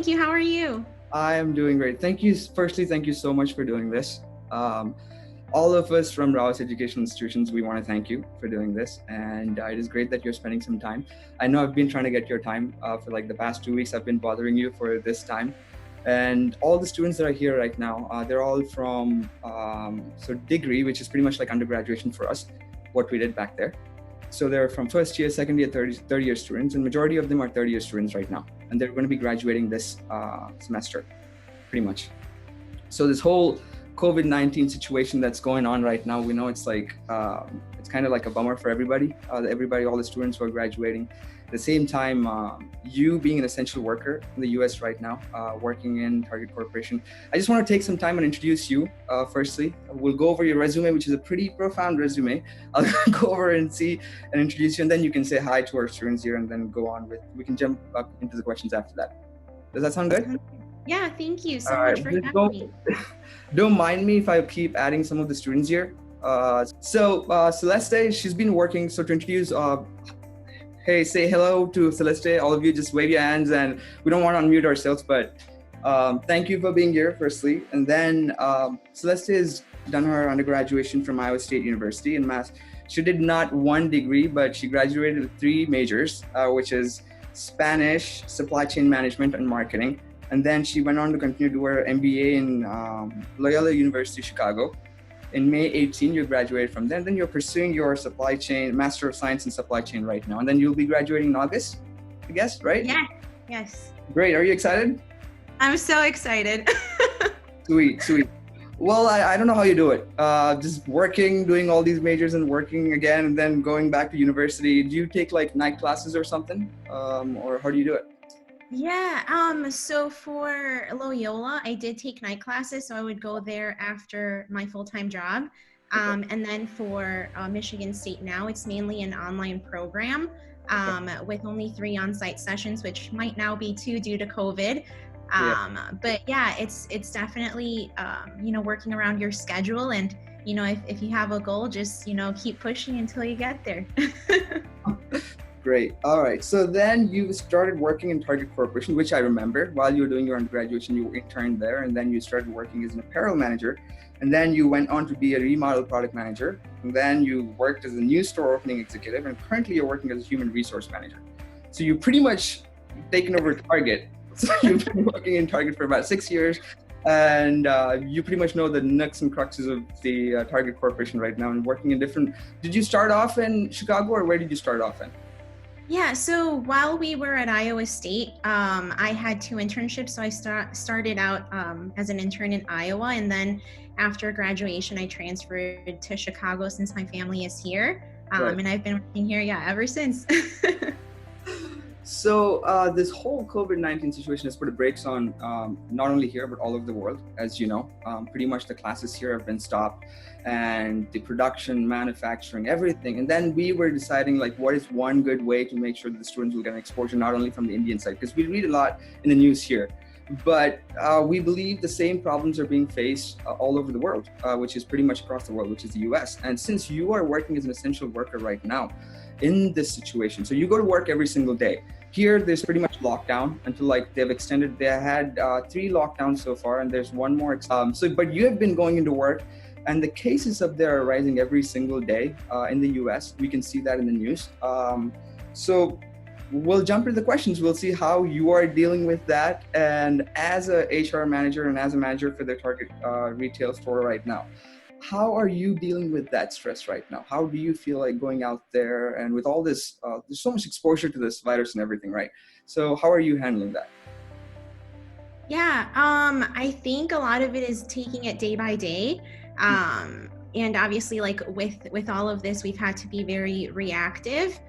thank you. How are you? I am doing great. Thank you. Firstly, thank you so much for doing this. All of us from Rao's Educational Institutions, we want to thank you for doing this. And it is great that you're spending some time. I know I've been trying to get your time for like the past 2 weeks. I've been bothering you for this time. And all the students that are here right now, they're all from degree, which is pretty much like undergraduation for us, what we did back there. So they're from first year, second year, third year students, and majority of them are third year students right now. And they're going to be graduating this semester, pretty much. So this whole COVID-19 situation that's going on right now, we know it's like, it's kind of like a bummer for everybody, all the students who are graduating. At the same time, you being an essential worker in the US right now, working in Target Corporation, I just want to take some time and introduce you. Firstly, we'll go over your resume, which is a pretty profound resume. I'll go over and introduce you, and then you can say hi to our students here, and then go on we can jump up into the questions after that. Does that sound good? Yeah, thank you so much for having me. Don't mind me if I keep adding some of the students here. Celeste, she's been working, so to introduce, hey, say hello to Celeste. All of you just wave your hands, and we don't want to unmute ourselves, but thank you for being here, firstly. And then Celeste has done her undergraduation from Iowa State University in Mass. She did not one degree, but she graduated with 3 majors, which is Spanish, supply chain management, and marketing. And then she went on to continue to do her MBA in Loyola University, Chicago. In May 18, you graduated from there. And then you're pursuing your supply chain, Master of Science in Supply Chain right now. And then you'll be graduating in August, I guess, right? Yeah, yes. Great. Are you excited? I'm so excited. Sweet. Well, I don't know how you do it. Just working, doing all these majors and working again, and then going back to university. Do you take like night classes or something? Or how do you do it? Yeah, so for Loyola, I did take night classes, so I would go there after my full-time job. And then for Michigan State now, it's mainly an online program with only 3 on-site sessions, which might now be 2 due to COVID. But yeah, it's definitely, working around your schedule, and, if you have a goal, just, keep pushing until you get there. Great. All right. So then you started working in Target Corporation, which I remember while you were doing your undergraduate, you interned there, and then you started working as an apparel manager, and then you went on to be a remodel product manager, and then you worked as a new store opening executive, and currently you're working as a human resource manager. So you pretty much taken over Target. So you've been working in Target for about 6 years, and you pretty much know the nooks and cruxes of the Target Corporation right now, and working in different. Did you start off in Chicago, or where did you start off in? Yeah, so while we were at Iowa State, I had 2 internships. So I started out as an intern in Iowa, and then after graduation, I transferred to Chicago since my family is here. Right. And I've been working here, ever since. So this whole COVID-19 situation has put a brakes on not only here, but all over the world. As you know, pretty much the classes here have been stopped, and the production, manufacturing, everything. And then we were deciding, like, what is one good way to make sure that the students will get an exposure, not only from the Indian side, because we read a lot in the news here, but we believe the same problems are being faced all over the world, which is pretty much across the world, which is the US. And since you are working as an essential worker right now in this situation, so you go to work every single day. Here, there's pretty much lockdown until they've extended. They had 3 lockdowns so far, and there's 1 more. But you have been going into work, and the cases up there are rising every single day in the US. We can see that in the news. So we'll jump into the questions. We'll see how you are dealing with that. And as a HR manager and as a manager for the Target retail store right now, how are you dealing with that stress right now? How do you feel like going out there and with all this, there's so much exposure to this virus and everything, right? So how are you handling that? Yeah, I think a lot of it is taking it day by day. And obviously, with all of this, we've had to be very reactive.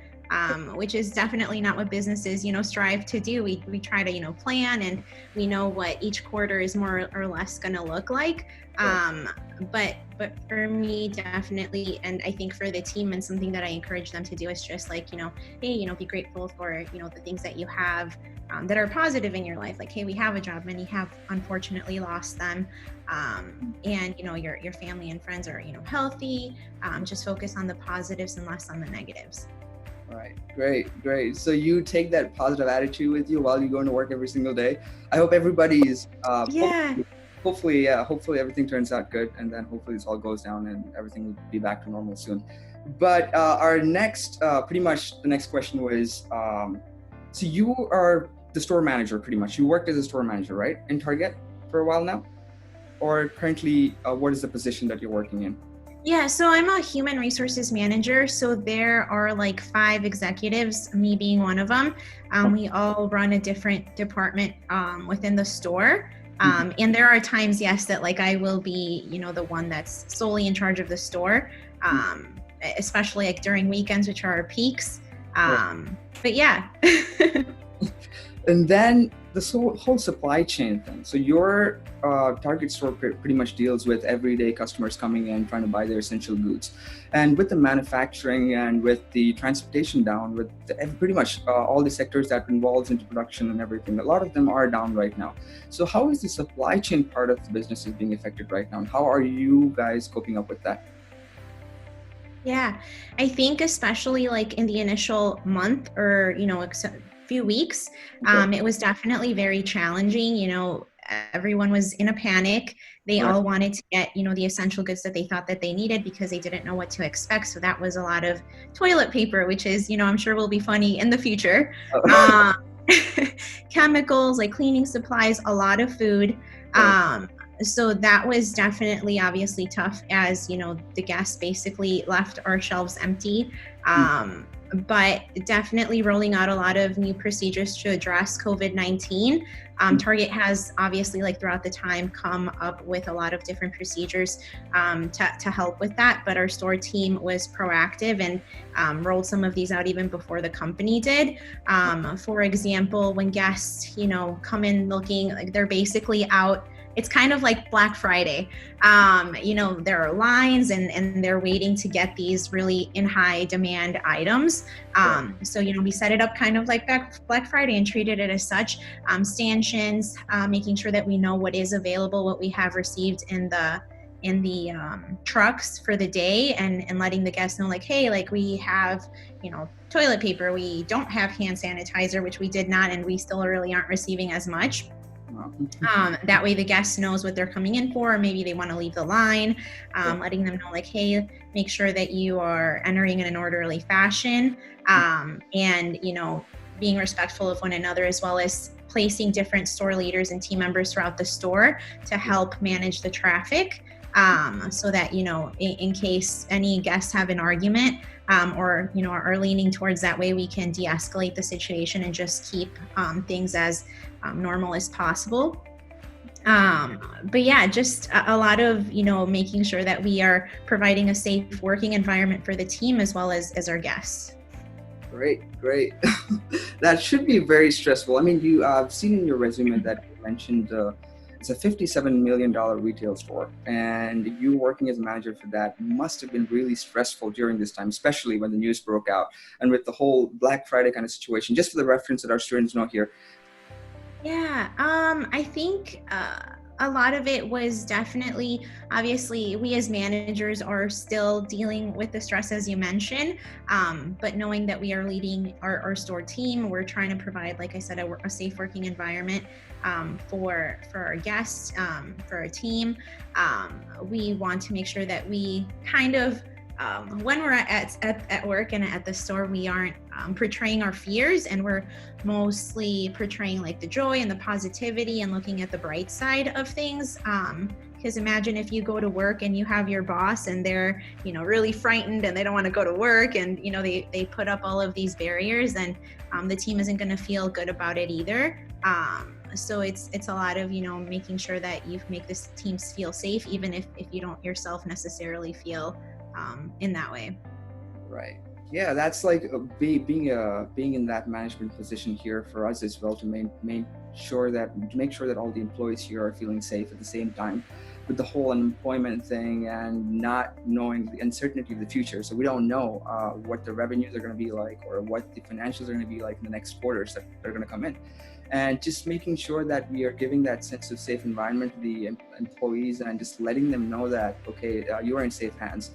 Which is definitely not what businesses, strive to do. We try to, plan, and we know what each quarter is more or less going to look like. But for me, definitely, and I think for the team, and something that I encourage them to do is just hey, be grateful for, the things that you have that are positive in your life. Like, hey, we have a job. Many have unfortunately lost them. And, your family and friends are, healthy. Just focus on the positives and less on the negatives. Right. Great. So you take that positive attitude with you while you go into work every single day. I hope everybody's Yeah. hopefully everything turns out good, and then hopefully this all goes down and everything will be back to normal soon. But our next, pretty much the next question was, so you are the store manager, pretty much. You worked as a store manager, right, in Target for a while now, or currently, what is the position that you're working in? Yeah, so I'm a human resources manager. So there are like 5 executives, me being one of them. We all run a different department within the store. And there are times, yes, that like I will be, the one that's solely in charge of the store, especially like during weekends, which are our peaks. But yeah. And then this whole supply chain thing. So your Target store pretty much deals with everyday customers coming in trying to buy their essential goods, and with the manufacturing and with the transportation down, with pretty much all the sectors that involves into production and everything, a lot of them are down right now. So how is the supply chain part of the business is being affected right now, and how are you guys coping up with that? Yeah, I think especially like in the initial month or, few weeks, Okay. it was definitely very challenging. Everyone was in a panic. They Right. all wanted to get, the essential goods that they thought that they needed because they didn't know what to expect. So that was a lot of toilet paper, which is, I'm sure will be funny in the future. Um, chemicals, like cleaning supplies, a lot of food. Right. So that was definitely obviously tough as the guests basically left our shelves empty. But definitely rolling out a lot of new procedures to address COVID-19. Target has obviously, like throughout the time, come up with a lot of different procedures to help with that. But our store team was proactive and rolled some of these out even before the company did. For example, when guests, come in looking like they're basically out, it's kind of like Black Friday. There are lines and they're waiting to get these really in high demand items. So, we set it up kind of like Black Friday and treated it as such. Stanchions, making sure that we know what is available, what we have received in the trucks for the day, and letting the guests know like, hey, like we have, toilet paper, we don't have hand sanitizer, which we did not, and we still really aren't receiving as much. That way the guest knows what they're coming in for, or maybe they want to leave the line, letting them know like, hey, make sure that you are entering in an orderly fashion, and being respectful of one another, as well as placing different store leaders and team members throughout the store to help manage the traffic, so that in case any guests have an argument, or are leaning towards that way, we can de-escalate the situation and just keep things as normal as possible. But yeah, just a lot of making sure that we are providing a safe working environment for the team as well as our guests. Great. That should be very stressful. I mean, I've seen in your resume that you mentioned it's a $57 million retail store, and you working as a manager for that must have been really stressful during this time, especially when the news broke out and with the whole Black Friday kind of situation. Just for the reference that our students know here. Yeah, I think a lot of it was definitely, obviously, we as managers are still dealing with the stress, as you mentioned, but knowing that we are leading our store team, we're trying to provide, like I said, a safe working environment for our guests, for our team. We want to make sure that we kind of, when we're at work and at the store, we aren't portraying our fears, and we're mostly portraying like the joy and the positivity and looking at the bright side of things. Because imagine if you go to work and you have your boss and they're, really frightened and they don't want to go to work, and, they put up all of these barriers, and the team isn't going to feel good about it either. So it's a lot of, making sure that you make this teams feel safe, even if you don't yourself necessarily feel in that way. Right. Yeah, that's like being in that management position here for us as well, to make sure that all the employees here are feeling safe at the same time, with the whole unemployment thing and not knowing the uncertainty of the future. So we don't know what the revenues are going to be like, or what the financials are going to be like in the next quarters that are going to come in. and just making sure that we are giving that sense of safe environment to the employees and just letting them know that, okay, you are in safe hands.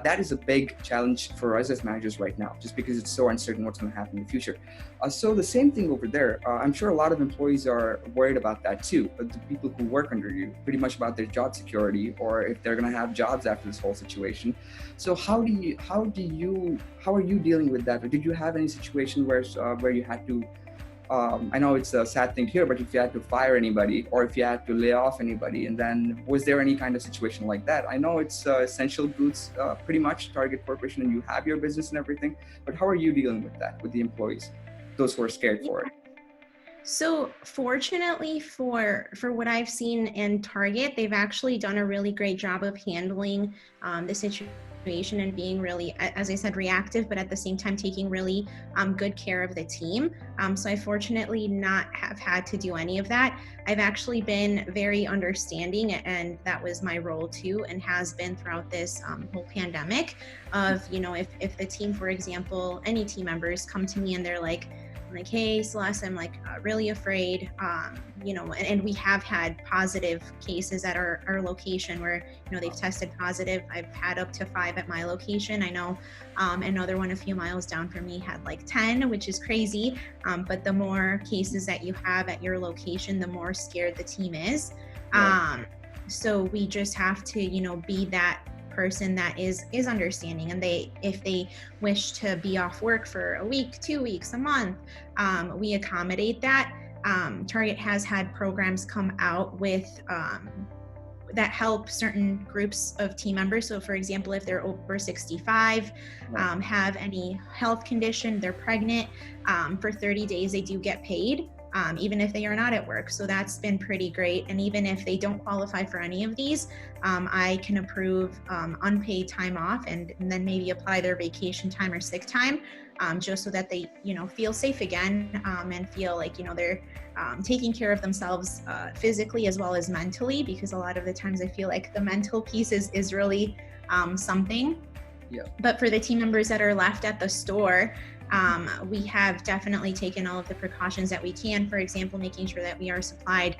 That is a big challenge for us as managers right now, just because it's so uncertain what's going to happen in the future. So the same thing over there. I'm sure a lot of employees are worried about that too. But the people who work under you, pretty much about their job security, or if they're going to have jobs after this whole situation. So how are you dealing with that? Or did you have any situation where you had to, I know it's a sad thing to hear, but if you had to fire anybody or if you had to lay off anybody, and then was there any kind of situation like that? I know it's essential goods, pretty much Target Corporation, and you have your business and everything, but how are you dealing with that with the employees, those who are scared for it? So fortunately for what I've seen in Target, they've actually done a really great job of handling the situation and being really, as I said, reactive, but at the same time taking really good care of the team. So I fortunately not have had to do any of that. I've actually been very understanding, and that was my role too, and has been throughout this whole pandemic of, if the team, for example, any team members come to me and they're like, hey, Celeste, I'm like really afraid, and we have had positive cases at our location where, they've tested positive. I've had up to 5 at my location. I know another one a few miles down from me had like 10, which is crazy. But the more cases that you have at your location, the more scared the team is. Right. So we just have to, be that person that is understanding, and if they wish to be off work for a week, 2 weeks, a month, we accommodate that. Target has had programs come out with that help certain groups of team members. So for example, if they're over 65, Right. have any health condition, they're pregnant, for 30 days they do get paid, even if they are not at work. So that's been pretty great. And even if they don't qualify for any of these, I can approve unpaid time off, and then maybe apply their vacation time or sick time, just so that they, feel safe again, and feel like, they're taking care of themselves physically as well as mentally, because a lot of the times I feel like the mental piece is really something. Yeah. But for the team members that are left at the store, we have definitely taken all of the precautions that we can. For example, making sure that we are supplied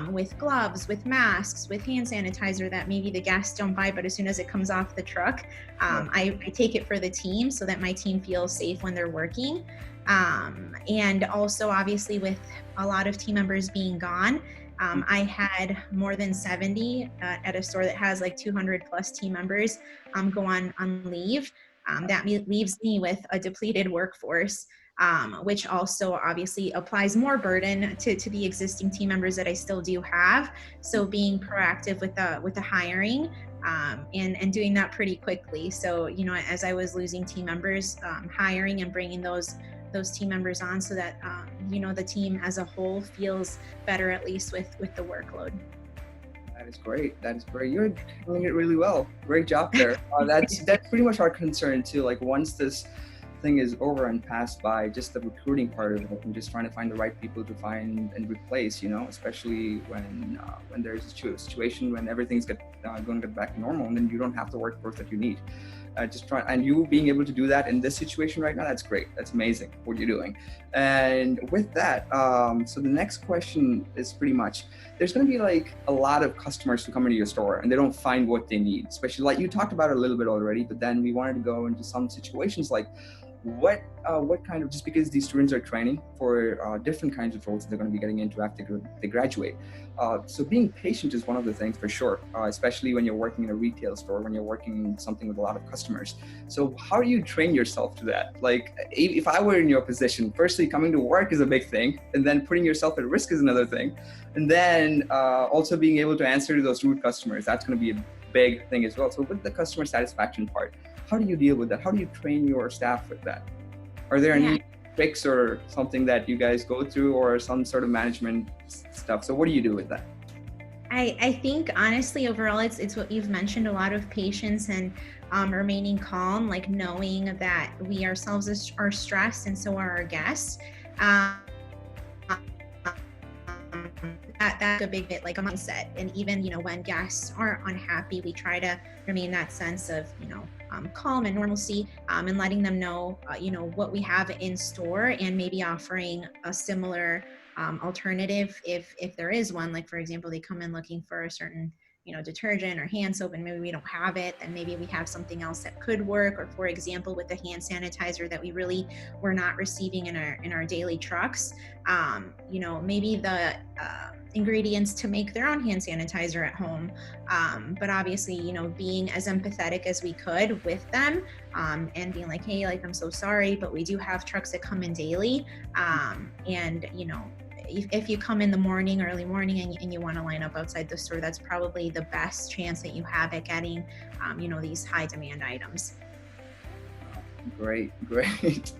with gloves, with masks, with hand sanitizer that maybe the guests don't buy, but as soon as it comes off the truck, I take it for the team so that my team feels safe when they're working. And also, obviously, with a lot of team members being gone, I had more than 70 at a store that has like 200 plus team members go on leave. That leaves me with a depleted workforce, which also obviously applies more burden to the existing team members that I still do have. So being proactive with the hiring, and doing that pretty quickly. So, as I was losing team members, hiring and bringing those team members on so that, the team as a whole feels better, at least with the workload. That is great. That is great. You're doing it really well. Great job there. That's pretty much our concern too. Like once this thing is over and passed by, just the recruiting part of it, and just trying to find the right people to find and replace. Especially when there's a situation when everything's going to get back to normal, and then you don't have the workforce that you need. And you being able to do that in this situation right now, that's great. That's amazing what you're doing. And with that, so the next question is pretty much, there's going to be like a lot of customers who come into your store and they don't find what they need, especially like you talked about it a little bit already, but then we wanted to go into some situations like what kind of, just because these students are training for different kinds of roles that they're going to be getting into after they graduate. So being patient is one of the things for sure, especially when you're working in a retail store, when you're working something with a lot of customers. So how do you train yourself to that? Like if I were in your position, firstly, coming to work is a big thing, and then putting yourself at risk is another thing. And then also being able to answer to those rude customers, that's going to be a big thing as well. So with the customer satisfaction part, how do you deal with that? How do you train your staff with that? Are there any tricks or something that you guys go through, or some sort of management stuff? So what do you do with that? I think honestly, overall, it's what you've mentioned, a lot of patience and remaining calm, like knowing that we ourselves are stressed and so are our guests. That's a big bit like a mindset. And even, when guests are unhappy, we try to remain that sense of, calm and normalcy, and letting them know, what we have in store, and maybe offering a similar alternative if there is one. Like, for example, they come in looking for a certain detergent or hand soap, and maybe we don't have it, then maybe we have something else that could work. Or for example, with the hand sanitizer that we really were not receiving in our daily trucks, maybe the ingredients to make their own hand sanitizer at home. But obviously, being as empathetic as we could with them, and being like, hey, like, I'm so sorry, but we do have trucks that come in daily. And if you come in the morning, early morning, and you want to line up outside the store, that's probably the best chance that you have at getting, these high demand items. Great.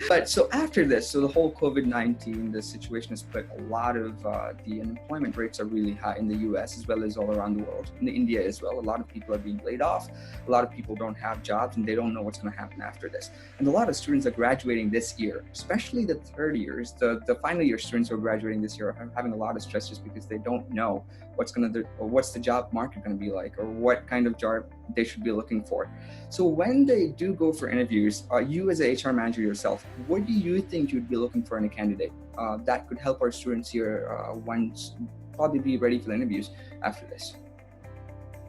But so after this, so the whole COVID-19, the situation has put a lot of the unemployment rates are really high in the US as well as all around the world, in India as well. A lot of people are being laid off. A lot of people don't have jobs and they don't know what's going to happen after this. And a lot of students are graduating this year, especially the third years, the final year students who are graduating this year are having a lot of stress just because they don't know what's the job market going to be like, or what kind of job they should be looking for. So when they do go for interviews, you as a HR manager yourself, what do you think you'd be looking for in a candidate that could help our students here once probably be ready for the interviews after this?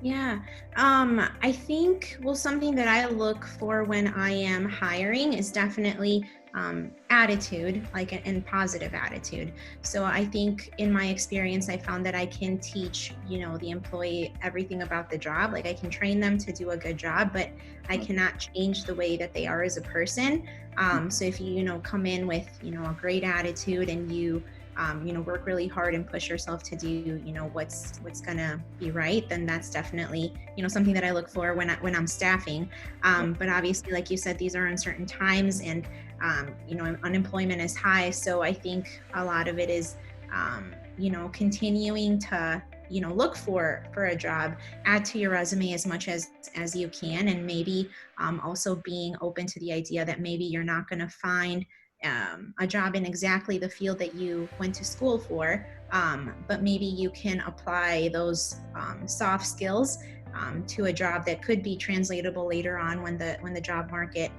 Yeah, I think, well, something that I look for when I am hiring is definitely attitude, like and positive attitude. So I think in my experience, I found that I can teach, the employee everything about the job. Like, I can train them to do a good job, but I cannot change the way that they are as a person. So if you, come in with, a great attitude, and you work really hard and push yourself to do, what's gonna be right, then that's definitely, something that I look for when I'm staffing. But obviously, like you said, these are uncertain times, and unemployment is high. So I think a lot of it is, continuing to, look for a job, add to your resume as much as you can, and maybe also being open to the idea that maybe you're not going to find a job in exactly the field that you went to school for, but maybe you can apply those soft skills to a job that could be translatable later on when the job market,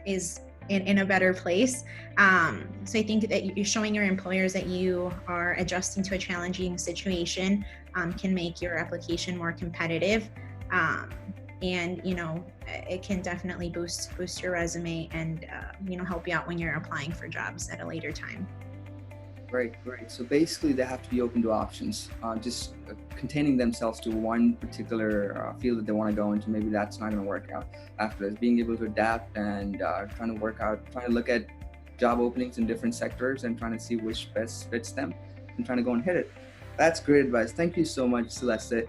is in a better place. So I think that you're showing your employers that you are adjusting to a challenging situation can make your application more competitive. And it can definitely boost your resume and help you out when you're applying for jobs at a later time. Great. So basically, they have to be open to options. Just containing themselves to one particular field that they want to go into, maybe that's not going to work out after this. Being able to adapt and trying to look at job openings in different sectors and trying to see which best fits them and trying to go and hit it. That's great advice. Thank you so much, Celeste,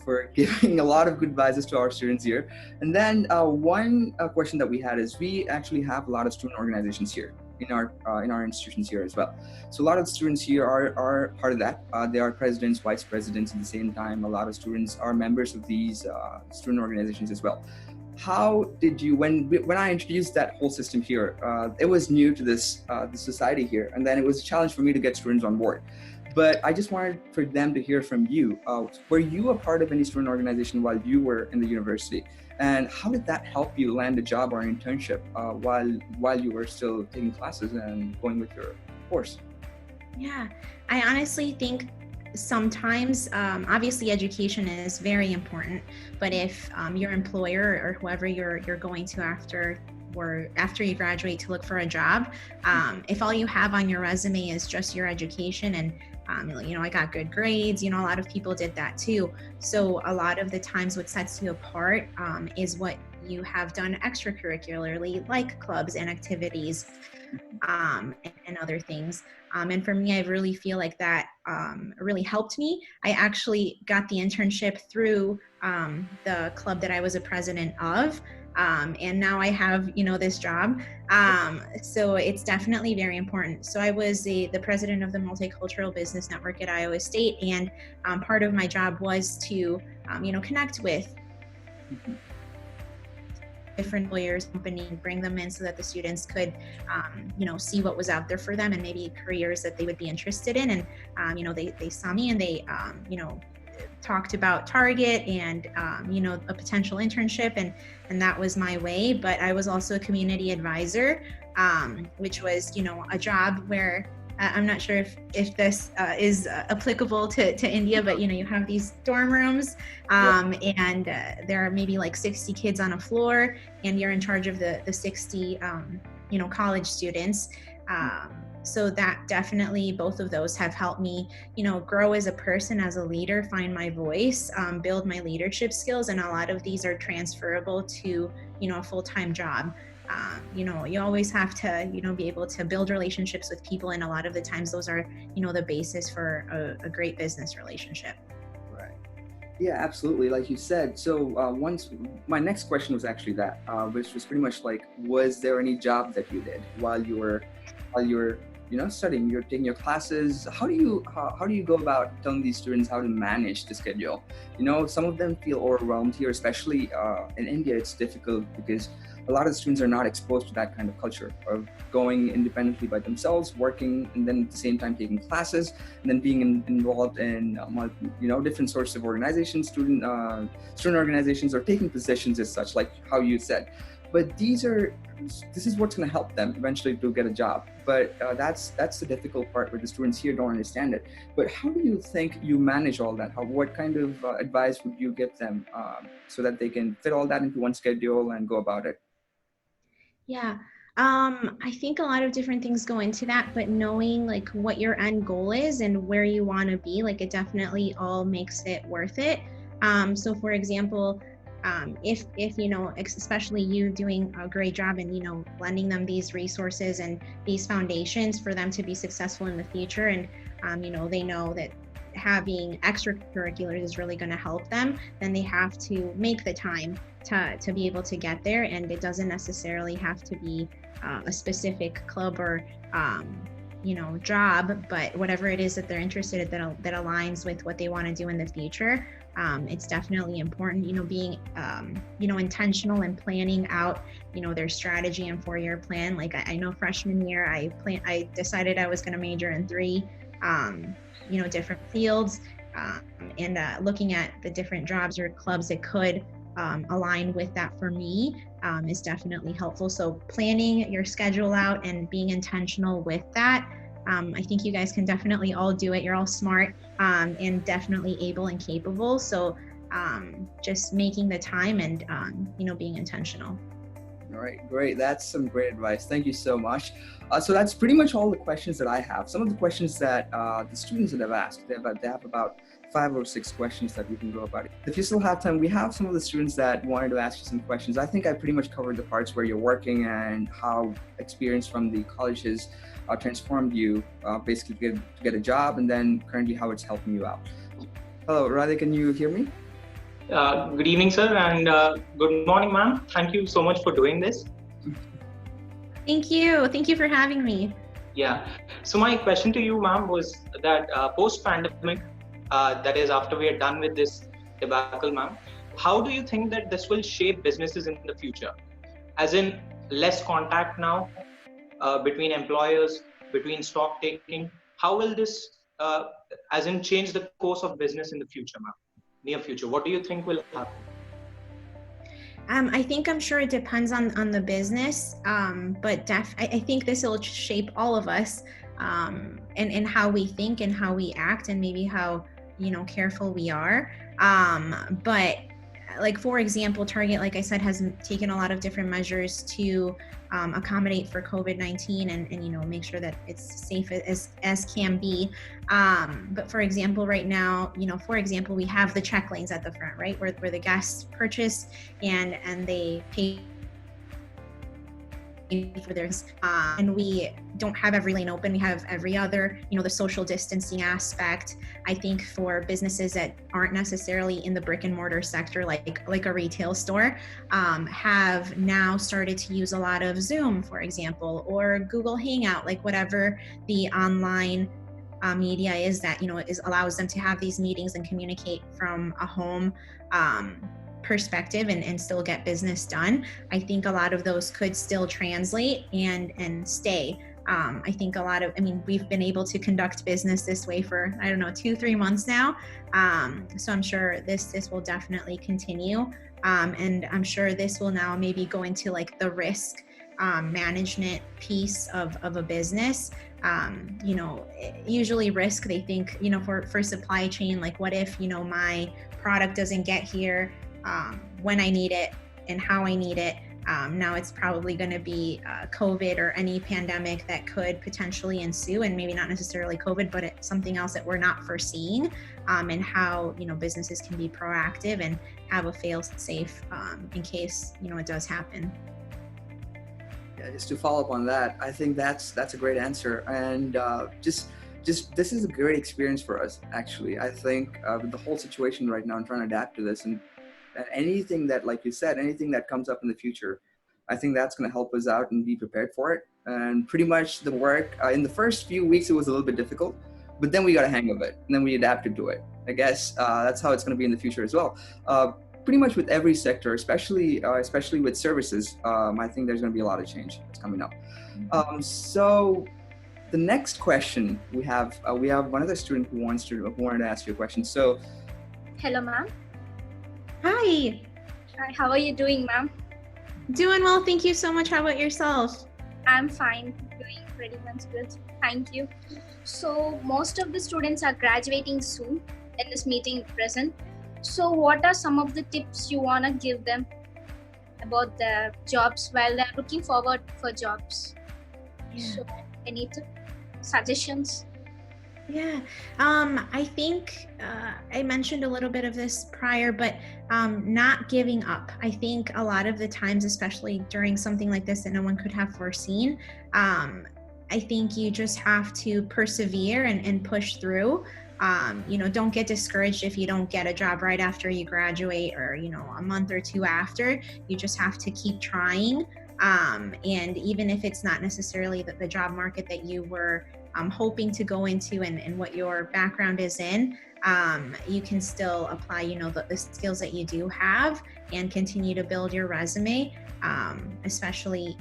for giving a lot of good advices to our students here. And then one question that we had is, we actually have a lot of student organizations here in our institutions here as well. So a lot of the students here are part of that. They are presidents, vice presidents at the same time. A lot of students are members of these student organizations as well. How did you, when I introduced that whole system here, it was new to this society here, and then it was a challenge for me to get students on board. But I just wanted for them to hear from you. Were you a part of any student organization while you were in the university? And how did that help you land a job or an internship while you were still taking classes and going with your course? Yeah, I honestly think sometimes, obviously education is very important, but if your employer or whoever you're going to after you graduate to look for a job, if all you have on your resume is just your education and I got good grades, a lot of people did that too. So a lot of the times what sets you apart is what you have done extracurricularly, like clubs and activities and other things. And for me, I really feel like that really helped me. I actually got the internship through the club that I was a president of. And now I have, this job. So it's definitely very important. So I was the president of the Multicultural Business Network at Iowa State. And part of my job was to, connect with different employers, companies, bring them in so that the students could, see what was out there for them and maybe careers that they would be interested in. And, they saw me and they, talked about Target and, a potential internship, and that was my way. But I was also a community advisor, which was, a job where I'm not sure if this is applicable to India, but you have these dorm rooms, and there are maybe like 60 kids on a floor, and you're in charge of the 60 college students. So that definitely, both of those have helped me, grow as a person, as a leader, find my voice, build my leadership skills. And a lot of these are transferable to, a full-time job. You always have to, be able to build relationships with people. And a lot of the times those are, the basis for a great business relationship. Right. Yeah, absolutely. Like you said. So once my next question was actually that, which was pretty much like, was there any job that you did while you were studying, you're taking your classes? How do you go about telling these students how to manage the schedule? Some of them feel overwhelmed here, especially in India. It's difficult because a lot of the students are not exposed to that kind of culture of going independently by themselves, working, and then at the same time taking classes, and then being involved in different sorts of organizations, student organizations, or taking positions as such, like how you said. But this is what's going to help them eventually to get a job. But that's the difficult part where the students here don't understand it. But how do you think you manage all that? What kind of advice would you give them so that they can fit all that into one schedule and go about it? Yeah. I think a lot of different things go into that, but knowing like what your end goal is and where you want to be, like it definitely all makes it worth it. So for example, if especially you doing a great job and lending them these resources and these foundations for them to be successful in the future, and they know that having extracurriculars is really going to help them, then they have to make the time to be able to get there. And it doesn't necessarily have to be a specific club or job, but whatever it is that they're interested in that aligns with what they want to do in the future. It's definitely important, being, intentional and planning out, their strategy and 4-year plan. Like I know freshman year, I decided I was going to major in 3, different fields, and looking at the different jobs or clubs that could align with that for me is definitely helpful. So planning your schedule out and being intentional with that. I think you guys can definitely all do it. You're all smart and definitely able and capable. So just making the time and, being intentional. All right, great. That's some great advice. Thank you so much. So that's pretty much all the questions that I have. Some of the questions that the students that have asked, they have about 5 or 6 questions that we can go about it. If you still have time, we have some of the students that wanted to ask you some questions. I think I pretty much covered the parts where you're working and how experience from the college has transformed you basically to get a job, and then currently how it's helping you out. Hello, Radhe, can you hear me? Good evening, sir, and good morning, ma'am. Thank you so much for doing this. Thank you. Thank you for having me. Yeah. So my question to you, ma'am, was that post-pandemic, that is after we are done with this debacle, ma'am, how do you think that this will shape businesses in the future? As in less contact now between employers, between stock taking. How will this, as in change the course of business in the future, ma'am? Near future, what do you think will happen? I'm sure it depends on the business, but I think this will shape all of us, and how we think and how we act and maybe how careful we are. But like, for example, Target, like I said, has taken a lot of different measures to accommodate for COVID-19 and make sure that it's safe as can be. But for example, right now, we have the check lanes at the front, right, where the guests purchase and they pay for theirs, and we don't have every lane open. We have every other, the social distancing aspect. I think for businesses that aren't necessarily in the brick and mortar sector, like a retail store, have now started to use a lot of Zoom, for example, or Google Hangout, like whatever the online media is that allows them to have these meetings and communicate from a home perspective and still get business done. I think a lot of those could still translate and stay. I think we've been able to conduct business this way for 2-3 months now. So I'm sure this will definitely continue. And I'm sure this will now maybe go into like the risk management piece of a business. Usually risk, they think, for supply chain, like what if, my product doesn't get here when I need it and how I need it. Now it's probably going to be COVID or any pandemic that could potentially ensue, and maybe not necessarily COVID, but it's something else that we're not foreseeing, and how, businesses can be proactive and have a fail-safe in case, it does happen. Yeah, just to follow up on that, I think that's a great answer, and just this is a great experience for us, actually. I think with the whole situation right now and trying to adapt to this, and anything that, like you said, anything that comes up in the future, I think that's going to help us out and be prepared for it. And pretty much the work in the first few weeks, it was a little bit difficult, but then we got a hang of it and then we adapted to it. I guess that's how it's going to be in the future as well. Pretty much with every sector, especially with services, I think there's going to be a lot of change that's coming up. So the next question we have one other student who wanted to ask you a question. So, hello, ma'am. Hi. Hi, how are you doing, ma'am? Doing well, thank you so much. How about yourself? I'm fine, doing pretty much good. Thank you. So most of the students are graduating soon in this meeting present. So what are some of the tips you want to give them about their jobs while they're looking forward for jobs? Yeah. So any suggestions? Yeah, I think I mentioned a little bit of this prior, but not giving up. I think a lot of the times, especially during something like this that no one could have foreseen, I think you just have to persevere and push through. Don't get discouraged if you don't get a job right after you graduate, or, a month or two after. You just have to keep trying. And even if it's not necessarily the job market that you were hoping to go into and what your background is in, you can still apply, the skills that you do have and continue to build your resume, especially,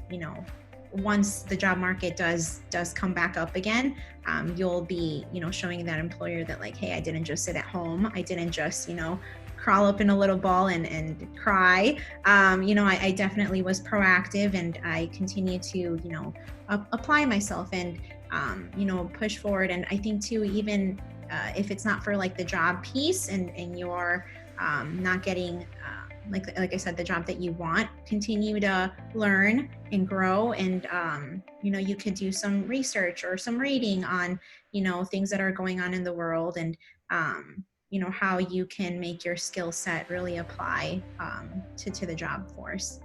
once the job market does come back up again. You'll be, showing that employer that, like, hey, I didn't just sit at home. I didn't just, crawl up in a little ball and cry. I definitely was proactive, and I continue to, apply myself and, push forward. And I think too, even if it's not for like the job piece and you're not getting, like I said, the job that you want, continue to learn and grow. And, you could do some research or some reading on, things that are going on in the world, and, how you can make your skill set really apply to the job force.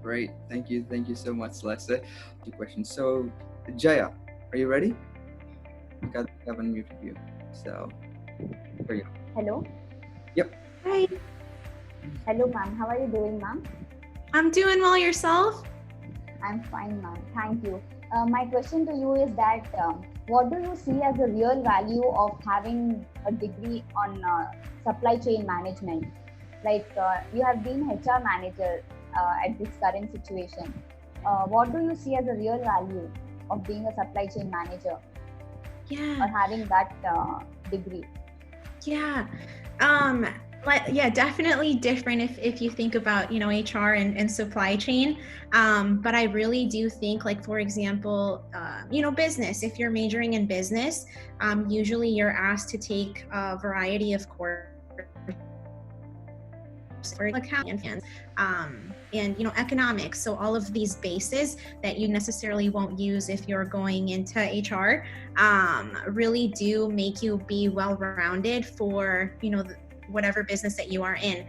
Great. Thank you so much, Celeste. Two questions. So, Jaya, are you ready? I have unmuted you. So, here you go. Hello. Yep. Hi. Hello, ma'am. How are you doing, ma'am? I'm doing well. Yourself? I'm fine, ma'am. Thank you. My question to you is that what do you see as the real value of having a degree on supply chain management? Like you have been HR manager at this current situation. What do you see as the real value of being a supply chain manager? Yeah. Or having that degree? Yeah. Yeah, definitely different if you think about, HR and supply chain. But I really do think, like, for example, business, if you're majoring in business, usually you're asked to take a variety of courses for accounting and economics. So all of these bases that you necessarily won't use if you're going into HR really do make you be well-rounded for, whatever business that you are in.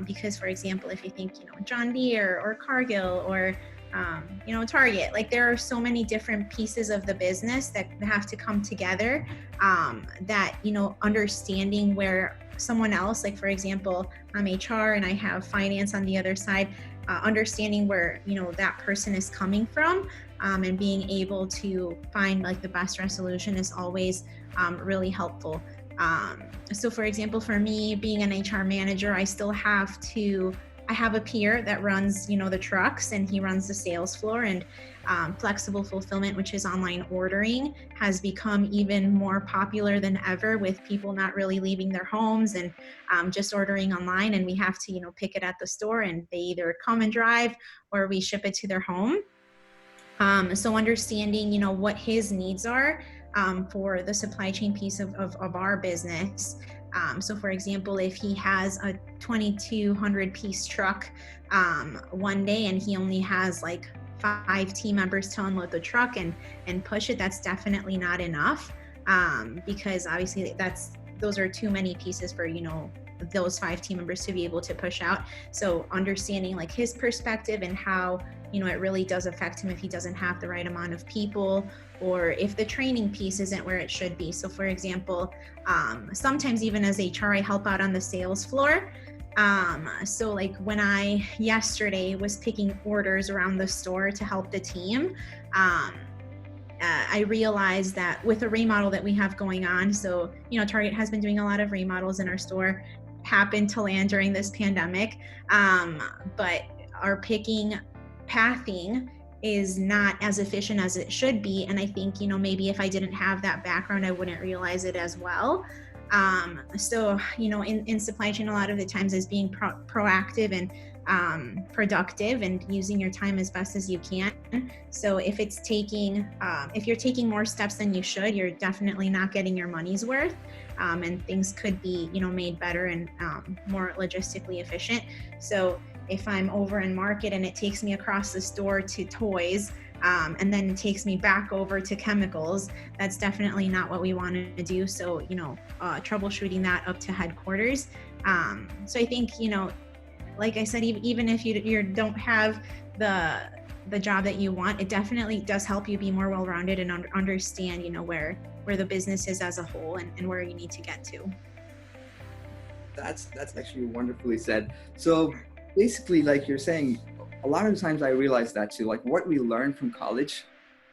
Because, for example, if you think, John Deere or Cargill or, Target, like, there are so many different pieces of the business that have to come together, that, understanding where someone else, like, for example, I'm HR and I have finance on the other side, understanding where, that person is coming from, and being able to find, like, the best resolution is always really helpful. So for example, for me, being an HR manager, I I have a peer that runs, the trucks, and he runs the sales floor, and flexible fulfillment, which is online ordering, has become even more popular than ever, with people not really leaving their homes and just ordering online. And we have to, pick it at the store, and they either come and drive or we ship it to their home. So understanding, what his needs are for the supply chain piece of our business. So for example, if he has a 2,200 piece truck one day and he only has like 5 team members to unload the truck and push it, that's definitely not enough, because obviously those are too many pieces for, those 5 team members to be able to push out. So understanding like his perspective and how, it really does affect him if he doesn't have the right amount of people, or if the training piece isn't where it should be. So for example, sometimes even as HR, I help out on the sales floor. So like when I yesterday was picking orders around the store to help the team, I realized that with a remodel that we have going on, so, Target has been doing a lot of remodels in our store, happened to land during this pandemic, but our pathing is not as efficient as it should be. And I think, maybe if I didn't have that background, I wouldn't realize it as well. So, in supply chain, a lot of the times is being proactive and productive and using your time as best as you can. So if if you're taking more steps than you should, you're definitely not getting your money's worth. And things could be, made better and more logistically efficient. So if I'm over in market and it takes me across the store to toys, and then it takes me back over to chemicals, that's definitely not what we want to do. So, troubleshooting that up to headquarters. So I think, like I said, even if you don't have the job that you want, it definitely does help you be more well-rounded and understand, where the business is as a whole and where you need to get to. That's actually wonderfully said. So basically, like you're saying, a lot of times I realize that too, like what we learn from college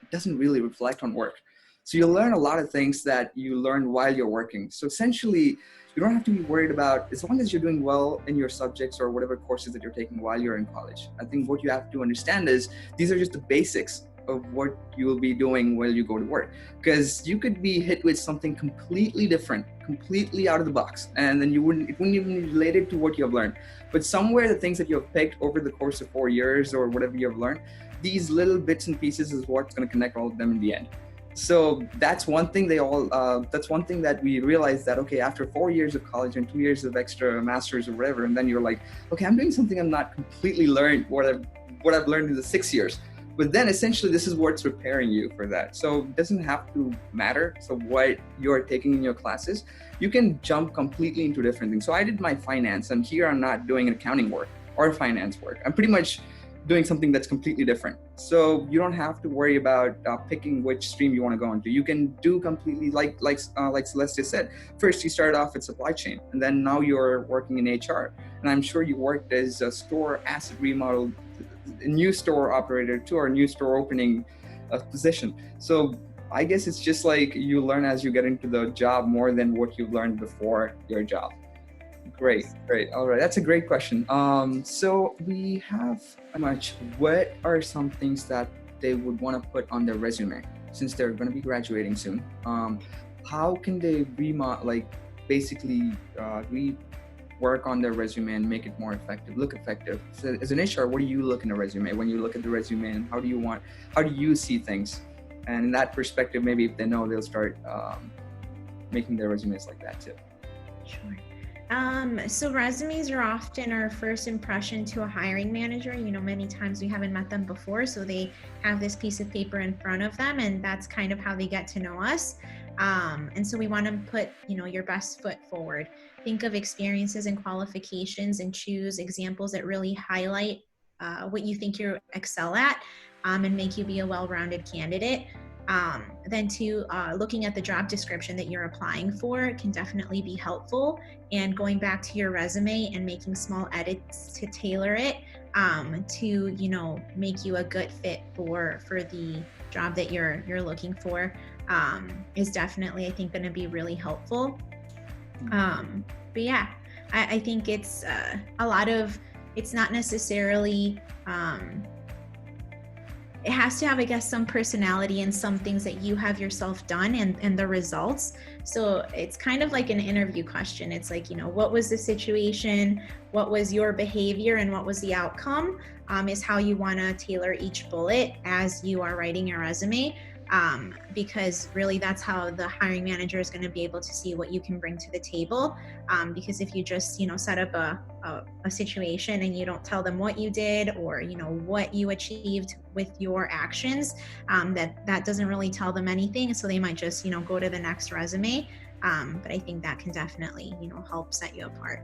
doesn't really reflect on work. So you learn a lot of things that you learn while you're working. So essentially, you don't have to be worried about, as long as you're doing well in your subjects or whatever courses that you're taking while you're in college. I think what you have to understand is these are just the basics of what you will be doing while you go to work. Because you could be hit with something completely different, completely out of the box, and then it wouldn't even be related to what you have learned. But somewhere the things that you have picked over the course of 4 years or whatever you have learned, these little bits and pieces is what's going to connect all of them in the end. So that's one thing that's one thing that we realized, that, okay, after 4 years of college and 2 years of extra masters or whatever, and then you're like, okay, I'm doing something I'm not completely learned what I've learned in the 6 years. But then essentially this is what's preparing you for that. So it doesn't have to matter. So what you're taking in your classes, you can jump completely into different things. So I did my finance, and here I'm not doing accounting work or finance work. I'm pretty much doing something that's completely different. So you don't have to worry about picking which stream you want to go into. You can do completely like Celeste said. First, you started off with supply chain, and then now you're working in HR. And I'm sure you worked as a store asset remodel, a new store operator too, or a new store opening position. So I guess it's just like you learn as you get into the job more than what you've learned before your job. Great. All right, that's a great question. So we have much. What are some things that they would want to put on their resume since they're going to be graduating soon? How can they work on their resume and make it more effective, look effective? So as an HR, what do you look in a resume? When you look at the resume, and how do you see things? And in that perspective, maybe if they know, they'll start making their resumes like that too. Sure. So resumes are often our first impression to a hiring manager. Many times we haven't met them before, so they have this piece of paper in front of them, and that's kind of how they get to know us. And so we want to put, your best foot forward. Think of experiences and qualifications and choose examples that really highlight what you think you excel at, and make you be a well-rounded candidate. Then looking at the job description that you're applying for can definitely be helpful, and going back to your resume and making small edits to tailor it to make you a good fit for the job that you're looking for is definitely, I think, going to be really helpful. But yeah, I think it's a lot of it's not necessarily, it has to have, I guess, some personality and some things that you have yourself done and the results. So it's kind of like an interview question. It's like, what was the situation? What was your behavior and what was the outcome? Is how you want to tailor each bullet as you are writing your resume. Because really that's how the hiring manager is going to be able to see what you can bring to the table. Because if you just, set up a situation and you don't tell them what you did or, what you achieved with your actions, that doesn't really tell them anything. So they might just, go to the next resume. But I think that can definitely, help set you apart.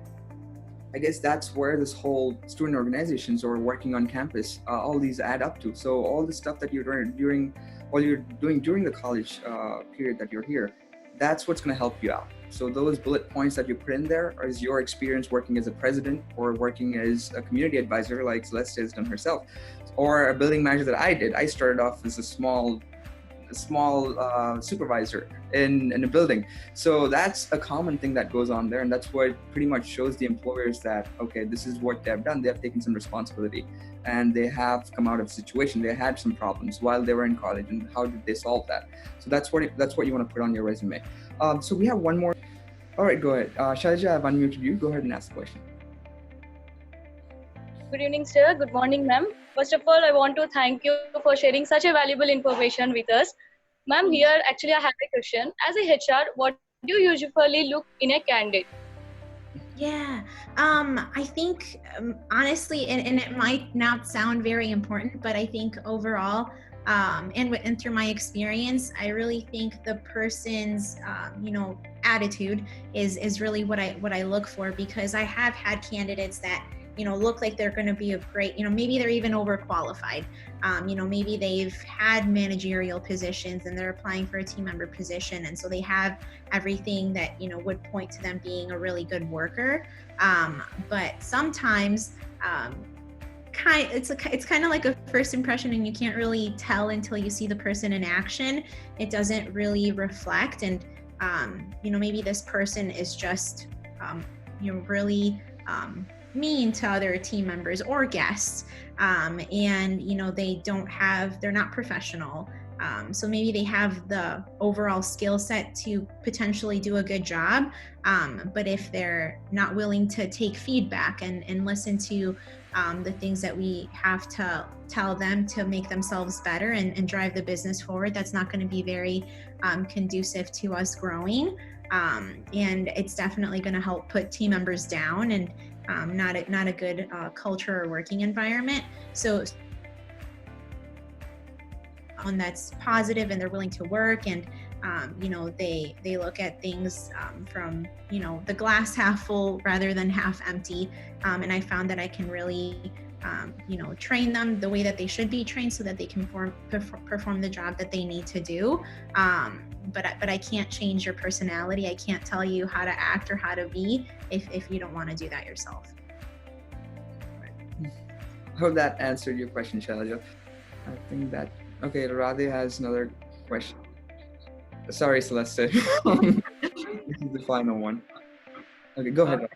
I guess that's where this whole student organizations or working on campus, all these add up to. So all the stuff that you're doing during the college period that you're here, that's what's going to help you out. So those bullet points that you put in there is your experience working as a president or working as a community advisor like Celeste has done herself, or a building manager that I did. I started off as a small supervisor in a building. So that's a common thing that goes on there, and that's what pretty much shows the employers that, okay, this is what they've done. They have taken some responsibility and they have come out of a situation. They had some problems while they were in college, and how did they solve that? So that's what you want to put on your resume. So we have one more. All right, go ahead. Shailaja, I've unmuted you. Go ahead and ask the question. Good evening, sir. Good morning, ma'am. First of all, I want to thank you for sharing such a valuable information with us. Ma'am, here actually I have a question. As a HR, what do you usually look in a candidate? Yeah, I think honestly, and it might not sound very important, but I think overall, and through my experience, I really think the person's attitude is really what I look for, because I have had candidates that look like they're going to be a great, maybe they're even overqualified. Maybe they've had managerial positions and they're applying for a team member position. And so they have everything that, would point to them being a really good worker. But sometimes, it's kind of like a first impression, and you can't really tell until you see the person in action. It doesn't really reflect. And, maybe this person is just, really, mean to other team members or guests, and they're not professional, so maybe they have the overall skill set to potentially do a good job, but if they're not willing to take feedback and listen to the things that we have to tell them to make themselves better and drive the business forward, that's not going to be very conducive to us growing, and it's definitely going to help put team members down, and not a good culture or working environment. So one that's positive and they're willing to work, and they look at things from the glass half full rather than half empty, and I found that I can really train them the way that they should be trained so that they can perform the job that they need to do. But I can't change your personality. I can't tell you how to act or how to be if you don't want to do that yourself. I hope that answered your question, Shailaja. I think that, okay, Radhe has another question. Sorry, Celeste. This is the final one. Okay, go ahead.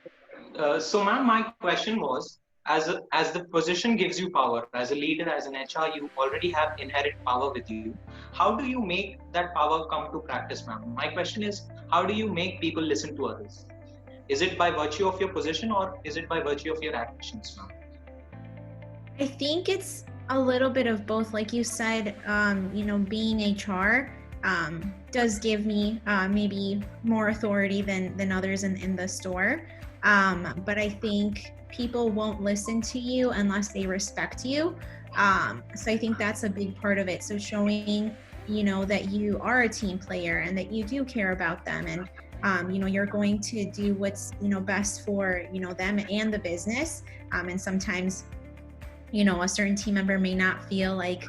So ma'am, my question was, as the position gives you power, as a leader, as an HR, you already have inherent power with you. How do you make that power come to practice, ma'am? My question is, how do you make people listen to others? Is it by virtue of your position, or is it by virtue of your actions, ma'am? I think it's a little bit of both. Like you said, being HR does give me maybe more authority than others in the store. But I think people won't listen to you unless they respect you. So I think that's a big part of it. So showing, that you are a team player and that you do care about them, and you're going to do what's best for them and the business. And sometimes a certain team member may not feel like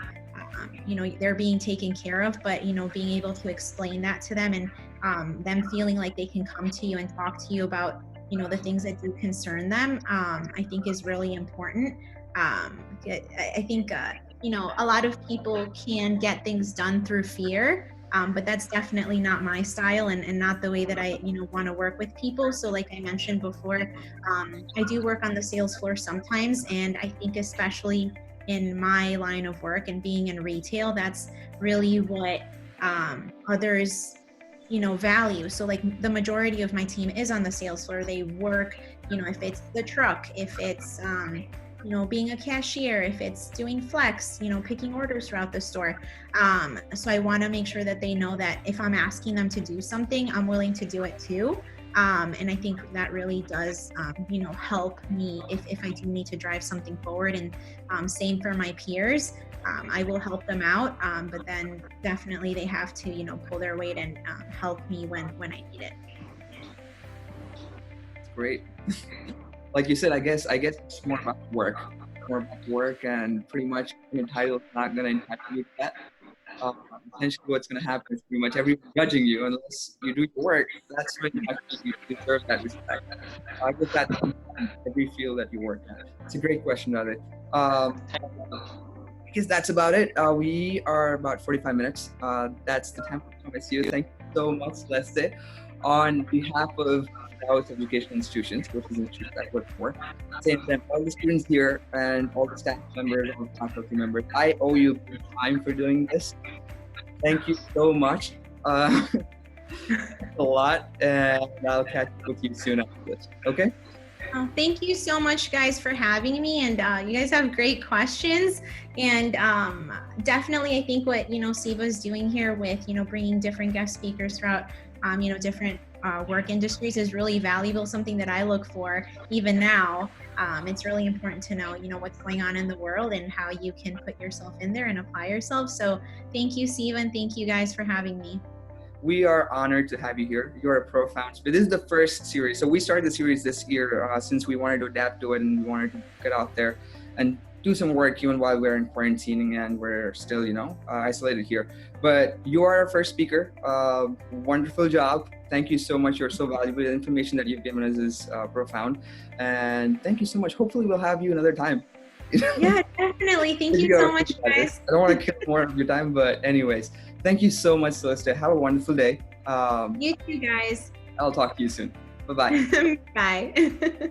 they're being taken care of, but being able to explain that to them, and them feeling like they can come to you and talk to you about the things that do concern them, I think is really important. I think a lot of people can get things done through fear, But that's definitely not my style and not the way that I, want to work with people. So like I mentioned before, I do work on the sales floor sometimes. And I think especially in my line of work and being in retail, that's really what others value. So like the majority of my team is on the sales floor. They work, if it's the truck, if it's being a cashier, if it's doing flex, picking orders throughout the store. So I want to make sure that they know that if I'm asking them to do something, I'm willing to do it too. And I think that really does, help me if I do need to drive something forward. And same for my peers. I will help them out, but then definitely they have to, pull their weight and help me when I need it. Great. Like you said, I guess it's more about work, and pretty much your title is not going to entitle you to that. Essentially, what's going to happen is pretty much everyone judging you unless you do your work. That's when you actually deserve that respect. I guess that's every field that you work at. It's a great question, Radha. I guess that's about it. We are about 45 minutes. That's the time for promise you. Thank you so much, Celeste. On behalf of Dallas Education Institutions, which is an institute I work for, same time, all the students here and all the staff members, all the faculty members, I owe you time for doing this. Thank you so much. A lot, and I'll catch up with you soon after this. Okay? Thank you so much, guys, for having me. And you guys have great questions. And definitely, I think what Siva is doing here with bringing different guest speakers throughout different work industries is really valuable. Something that I look for even now. It's really important to know what's going on in the world and how you can put yourself in there and apply yourself. So thank you, Siva, and thank you guys for having me. We are honored to have you here. You're a profound. But this is the first series. So we started the series this year since we wanted to adapt to it and we wanted to get out there and do some work even while we're in quarantining and we're still, isolated here. But you are our first speaker. Wonderful job. Thank you so much. You're so valuable. The information that you've given us is profound. And thank you so much. Hopefully we'll have you another time. Yeah, definitely. Thank you so much, guys. I don't want to kill more of your time, but anyways, thank you so much, Celeste. Have a wonderful day. You too, guys. I'll talk to you soon. Bye-bye. Bye.